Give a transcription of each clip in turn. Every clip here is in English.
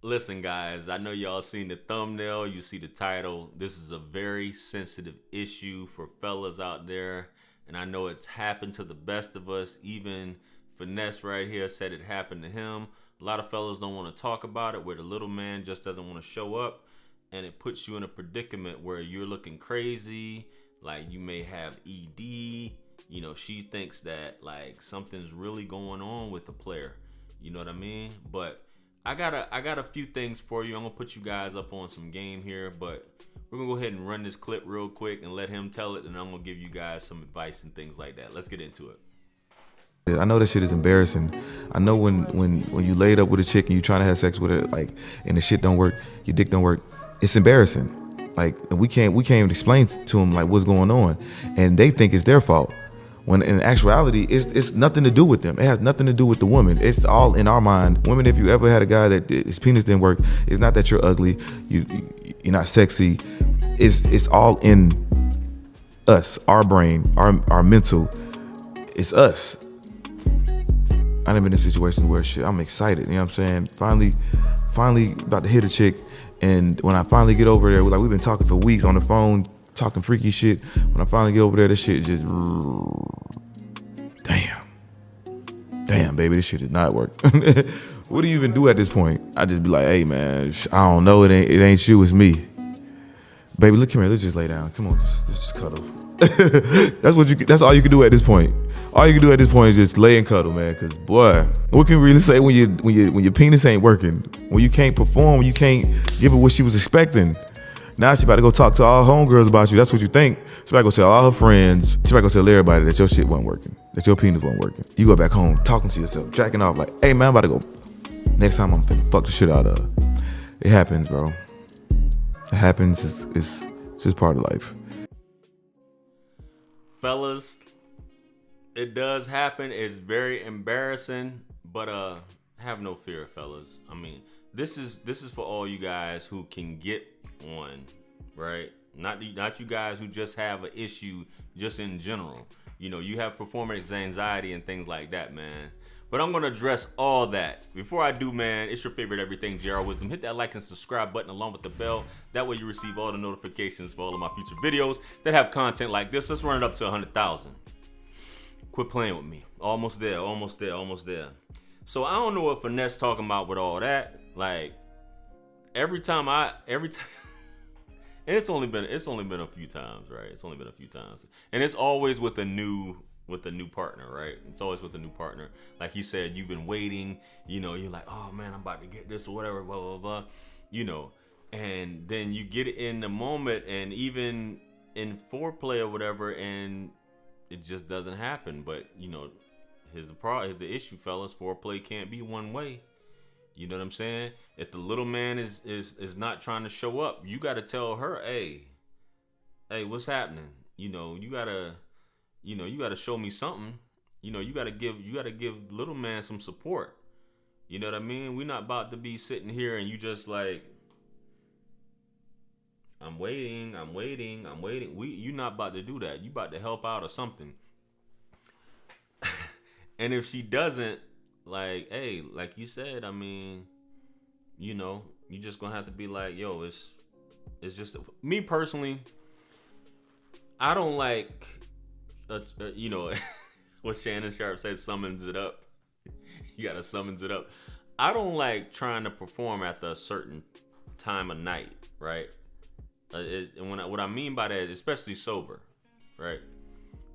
Listen, guys, I know y'all seen the thumbnail, you see the title. This is a very sensitive issue for fellas out there, and I know it's happened to the best of us. Even Finesse right here said it happened to him. A lot of fellas don't want to talk about it, where the little man just doesn't want to show up, and it puts you in a predicament where you're looking crazy, like you may have ED. You know, she thinks that like something's really going on with the player. You know what I mean? But I got a few things for you. I'm gonna put you guys up on some game here, but we're gonna go ahead and run this clip real quick and let him tell it, and I'm gonna give you guys some advice and things like that. Let's get into it. I know that shit is embarrassing. I know when you laid up with a chick and you trying to have sex with her, like, and the shit don't work, your dick don't work. It's embarrassing. Like, we can't even explain to them like what's going on, and they think it's their fault. When in actuality, it's nothing to do with them. It has nothing to do with the woman. It's all in our mind. Women, if you ever had a guy that his penis didn't work, it's not that you're ugly, you're not sexy. It's all in us, our brain, our mental. It's us. I done been in situations where shit, I'm excited, you know what I'm saying? Finally about to hit a chick, and when I finally get over there, like we've been talking for weeks on the phone, talking freaky shit. When I finally get over there, this shit just, damn, baby, this shit is not working. What do you even do at this point? I just be like, hey man, I don't know, it ain't you, it's me. Baby, look, come here, let's just lay down. Come on, let's just cuddle. That's all you can do at this point. All you can do at this point is just lay and cuddle, man. Cause boy, what can we really say when your penis ain't working, when you can't perform, when you can't give her what she was expecting? Now she about to go talk to all homegirls about you. That's what you think. She about to go tell all her friends. She about to go tell everybody that your shit wasn't working, that your penis wasn't working. You go back home talking to yourself, jacking off like, hey man, I'm about to go. Next time I'm finna fuck the shit out of her. It happens, bro. It happens. It's just part of life. Fellas, it does happen. It's very embarrassing, but have no fear, fellas. I mean, this is for all you guys who can get on, right? Not you guys who just have an issue just in general. You know, you have performance anxiety and things like that, man. But I'm gonna address all that. Before I do, man, it's your favorite everything, JR Wisdom. Hit that like and subscribe button along with the bell. That way you receive all the notifications for all of my future videos that have content like this. Let's run it up to 100,000. Quit playing with me. Almost there, almost there, almost there. So I don't know what Finesse talking about with all that. Like, every time and it's only been a few times, right? It's only been a few times. And it's always with a new partner, right? It's always with a new partner. Like he said, you've been waiting, you know, you're like, oh man, I'm about to get this or whatever, blah, blah, blah, you know. And then you get it in the moment, and even in foreplay or whatever, and it just doesn't happen. But, you know, here's the issue, fellas. Foreplay can't be one way. You know what I'm saying? If the little man is not trying to show up, you got to tell her, hey, what's happening? You know, you gotta show me something. You know, you gotta give little man some support. You know what I mean? We're not about to be sitting here and you just like, I'm waiting. You're not about to do that. You about to help out or something. And if she doesn't, like, hey, like you said, I mean, you know, you just gonna have to be like, yo, it's just me personally. I don't like, you know, what Shannon Sharp said, summons it up. You gotta summons it up. I don't like trying to perform after a certain time of night, right? What I mean by that, especially sober, right?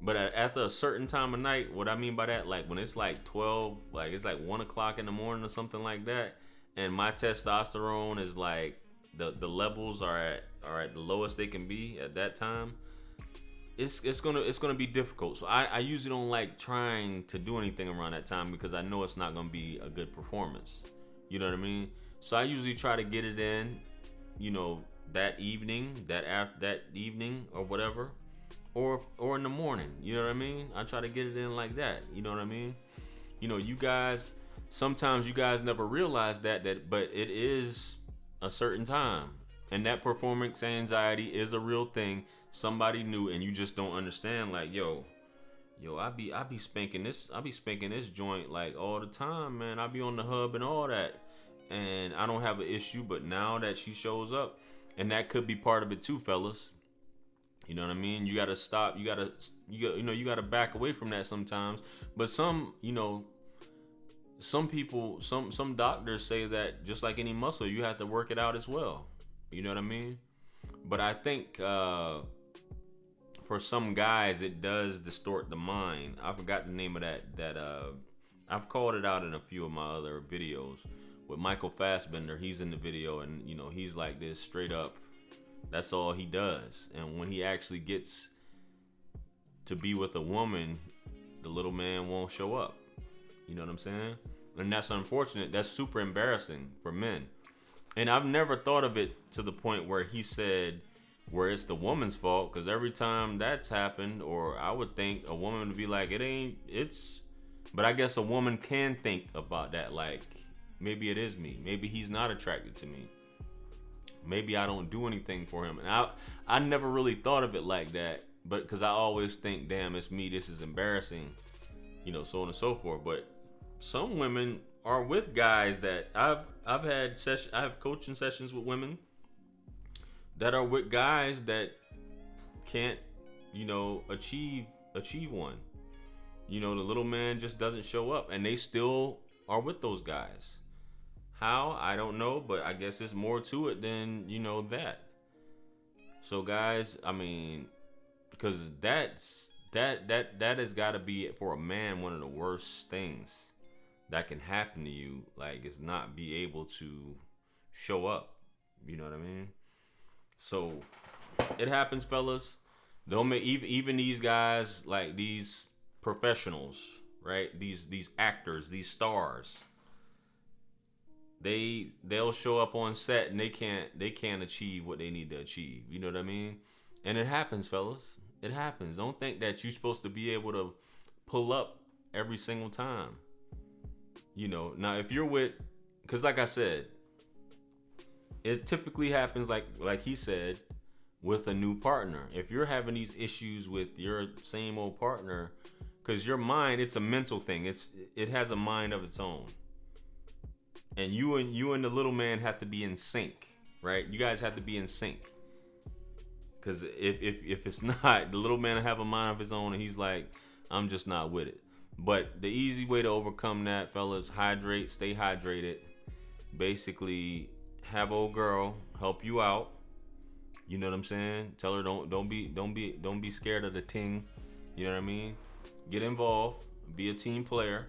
But after a certain time of night, what I mean by that, like when it's like 12, like it's like 1 o'clock in the morning or something like that, and my testosterone is like the levels are at the lowest they can be at that time. It's gonna be difficult. So I usually don't like trying to do anything around that time because I know it's not gonna be a good performance. You know what I mean? So I usually try to get it in, you know, that evening, that evening or whatever. Or in the morning, you know what I mean? I try to get it in like that, you know what I mean? You know, you guys, sometimes you guys never realize that but it is a certain time, and that performance anxiety is a real thing. Somebody knew, and you just don't understand. Like, yo, I be spanking this joint like all the time, man. I be on the hub and all that, and I don't have an issue. But now that she shows up, and that could be part of it too, fellas. You know what I mean? You gotta stop. You gotta back away from that sometimes. But some people, some doctors say that just like any muscle, you have to work it out as well. You know what I mean? But I think for some guys, it does distort the mind. I forgot the name of that I've called it out in a few of my other videos with Michael Fassbender. He's in the video, and he's like this straight up. That's all he does. And when he actually gets to be with a woman, the little man won't show up. You know what I'm saying? And that's unfortunate. That's super embarrassing for men. And I've never thought of it to the point where he said where it's the woman's fault, because every time that's happened, or I would think a woman would be like, but I guess a woman can think about that, like, maybe it is me. Maybe he's not attracted to me. Maybe I don't do anything for him. And I never really thought of it like that, but because I always think, damn, it's me, this is embarrassing, so on and so forth. But some women are with guys that I have coaching sessions with women that are with guys that can't, achieve one. The little man just doesn't show up, and they still are with those guys. How? I don't know, but I guess there's more to it than, that. So guys, I mean, because that has got to be, for a man, one of the worst things that can happen to you, like, is not be able to show up. You know what I mean? So it happens, fellas. Don't make even these guys, like these professionals, right? These actors, these stars. They'll show up on set and they can't achieve what they need to achieve. You know what I mean? And it happens, fellas. It happens. Don't think that you're supposed to be able to pull up every single time. Now if you're with, because like I said, it typically happens like he said, with a new partner. If you're having these issues with your same old partner, because your mind, it's a mental thing. It has a mind of its own. And you and the little man have to be in sync, right? You guys have to be in sync. Because if it's not, the little man will have a mind of his own, and he's like, I'm just not with it. But the easy way to overcome that, fellas, hydrate, stay hydrated. Basically, have old girl help you out. You know what I'm saying? Tell her don't be scared of the ting. You know what I mean? Get involved, be a team player,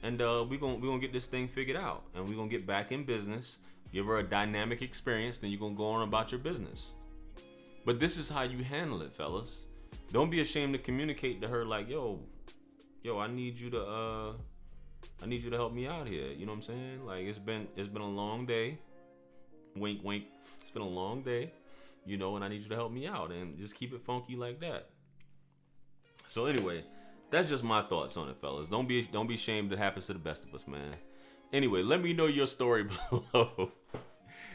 and we gonna get this thing figured out, and we gonna get back in business. Give her a dynamic experience, then you're gonna go on about your business. But this is how you handle it, fellas. Don't be ashamed to communicate to her like, yo, I need you to help me out here. You know what I'm saying? Like, it's been a long day. Wink, wink. It's been a long day, and I need you to help me out, and just keep it funky like that. So anyway, that's just my thoughts on it, fellas. Don't be ashamed. It happens to the best of us, man. Anyway, let me know your story below.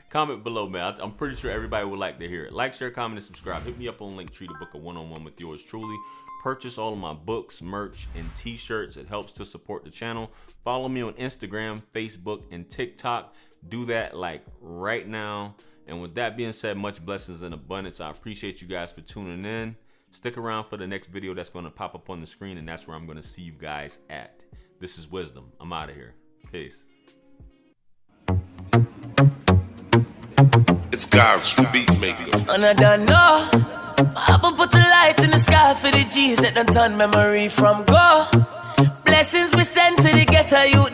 Comment below, man. I'm pretty sure everybody would like to hear it. Like, share, comment, and subscribe. Hit me up on Linktree to book a one-on-one with yours truly. Purchase all of my books, merch, and t-shirts. It helps to support the channel. Follow me on Instagram, Facebook, and TikTok. Do that like right now. And with that being said, much blessings and abundance. I appreciate you guys for tuning in. Stick around for the next video that's going to pop up on the screen, and that's where I'm going to see you guys at. This is Wisdom. I'm out of here. Peace. It's God's beat maker. And I don't know. I will put a light in the sky for the G's that done turn memory from go. Blessings we send to the ghetto youth.